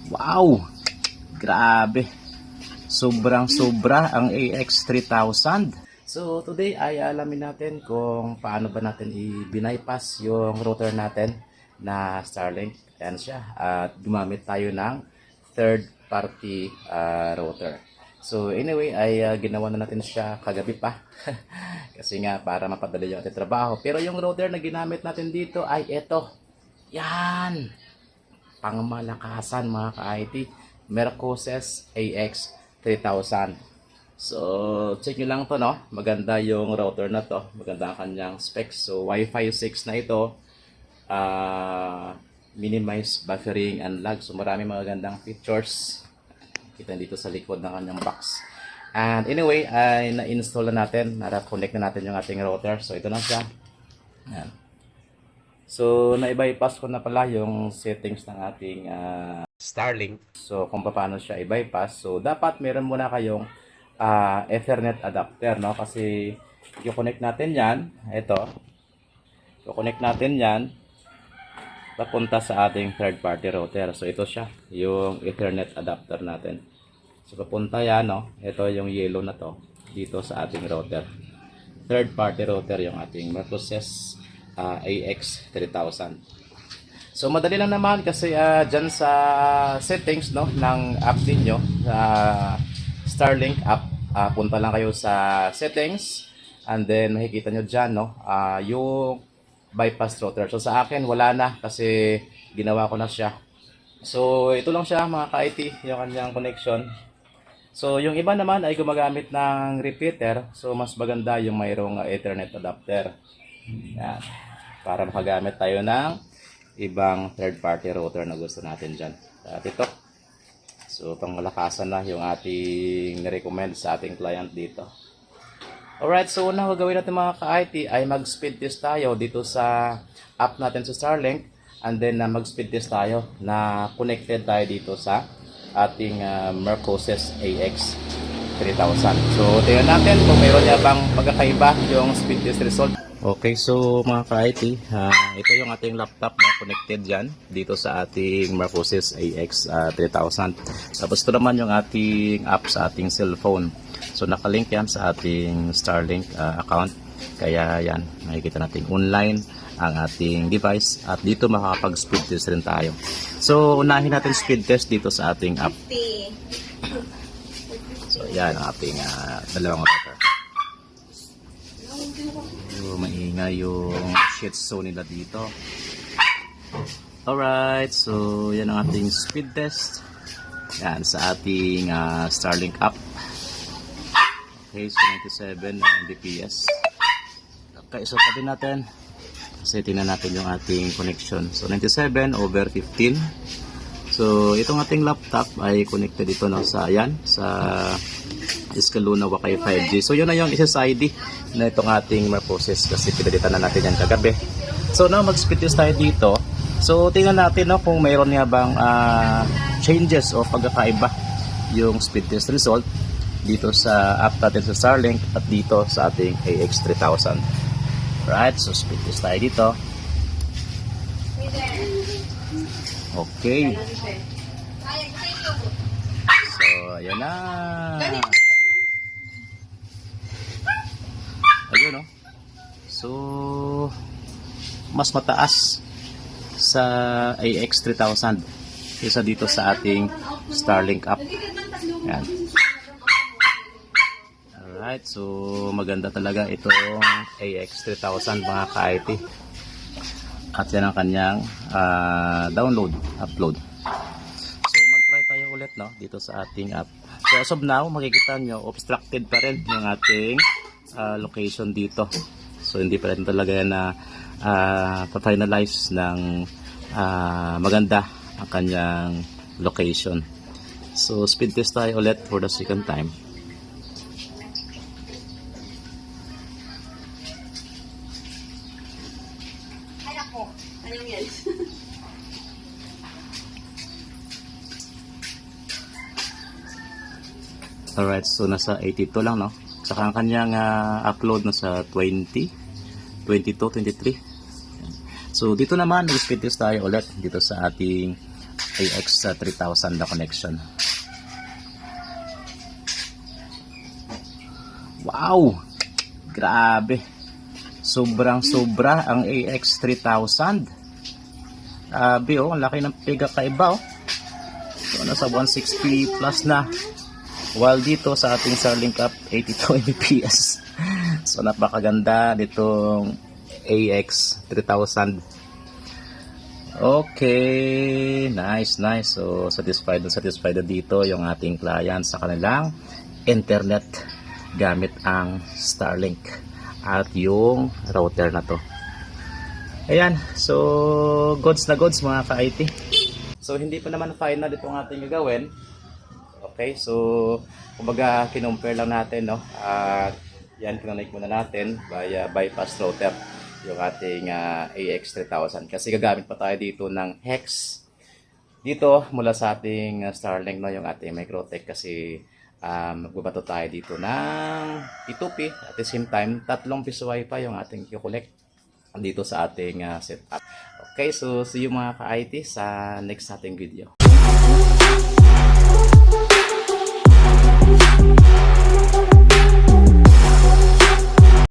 Wow! Grabe! Sobrang sobra ang AX3000. So today ay alamin natin kung paano ba natin i-bypass yung router natin na Starlink. Ayan siya. At gumamit tayo ng third party router. So anyway ay ginawa na natin siya kagabi pa. Kasi nga para mapadali yung ating trabaho. Pero yung router na ginamit natin dito ay ito. Yan! Pangmalakasan mga ka-IT. Mercosys AX3000. So, check nyo lang to, no? Maganda yung router na to. Maganda ang kanyang specs. So, Wi-Fi 6 na ito. Minimize buffering and lag. So, marami magagandang features. Kita dito sa likod ng kanyang box. And anyway, ay na-install na natin. Na-connect na natin yung ating router. So, ito na siya. Yan. So, na-bypass ko na pala yung settings ng ating Starlink. So, kung paano siya i-bypass. So, dapat meron muna kayong Ethernet adapter, no? Kasi, i-connect natin yan. Ito. I-connect natin yan. Papunta sa ating third party router. So, ito siya. Yung Ethernet adapter natin. So, papunta yan, no? Ito yung yellow na to. Dito sa ating router. Third party router yung ating Mercosys AX3000. So madali lang naman kasi dyan sa settings, no, ng app ninyo, Starlink app, punta lang kayo sa settings and then makikita nyo dyan, no, yung bypass router. So sa akin wala na kasi ginawa ko na siya. So ito lang siya mga ka-IT, yung kanyang connection. So yung iba naman ay gumagamit ng repeater. So mas maganda yung mayroong Ethernet adapter. Yan. Para makagamit tayo ng ibang third party router na gusto natin dyan. At ito. So pangmalakasan na yung ating recommend sa ating client dito. Alright, so una gagawin natin mga ka-IT ay mag-speed test tayo dito sa app natin sa Starlink. And then mag-speed test tayo na connected tayo dito sa ating Mercosys AX3000. So tingnan natin kung mayroon niya bang magkakaiba yung speed test result. Okay, so mga ka-IT, ito yung ating laptop na connected dyan dito sa ating Mercosys AX3000. Tapos ito naman yung ating app sa ating cellphone. So nakalink yan sa ating Starlink account. Kaya yan, makikita natin online ang ating device at dito makakapag-speed test rin tayo. So unahin natin speed test dito sa ating app. So yan ang ating dalawang router. So, maingay yung shih tzu nila dito. Alright, so yan ang ating speed test. Yan, sa ating Starlink app. Okay, so 97 Mbps. Okay, so tabi natin. Kasi tingnan natin yung ating connection. So 97/15. So itong ating laptop ay connected dito no, sa yan, sa Escalona Wakai 5G. So yun na yung SSID na itong ating Mercosys kasi pinalitan na natin yan kagabi. So now mag-speed test tayo dito. So tingnan natin no, kung mayroon nga bang changes o pagkakaiba yung speed test result dito sa app natin sa Starlink at dito sa ating AX3000. Right, so speed test tayo dito. Okay. So ayan na. Ayun, no? So, mas mataas sa AX3000 kaysa dito sa ating Starlink app. Yan. Alright, so maganda talaga itong AX3000 mga ka-IT. At yan ang kanyang download, upload. So, mag-try tayo ulit, no? Dito sa ating app. So, as of now, makikita nyo, obstructed pa rin yung ating location dito. So hindi pa rin talaga yan na pa-finalize ng maganda ang kanyang location. So speed test tayo ulit for the second time. Ay ako, anong yan? Alright, so nasa 82 lang, no? Saka ang kanyang upload na sa 20, 22, 23. So dito naman, nag-speed test tayo ulit dito sa ating AX3000 na connection. Wow! Grabe! Sobrang sobra ang AX3000. Grabe oh, ang laki ng pagkakaiba oh. So, nasa 160 plus na. While dito sa ating Starlink Up 82 Mbps. So napakaganda nitong AX3000. Okay, nice. So satisfied na dito yung ating client sa kanilang internet gamit ang Starlink at yung router na to. Ayan, so goods na goods mga ka-IT. So hindi pa naman final itong ating gagawin. Okay, so kumbaga kinumpare lang natin, no? At yan, kinonect muna natin via bypass router yung ating AX3000 kasi gagamit pa tayo dito ng hex dito mula sa ating Starlink, no? Yung ating Microtech kasi magbabato tayo dito ng P2P at the same time 3 piso wifi yung ating i-collect dito sa ating setup. Okay, so see you mga ka-IT sa next nating video.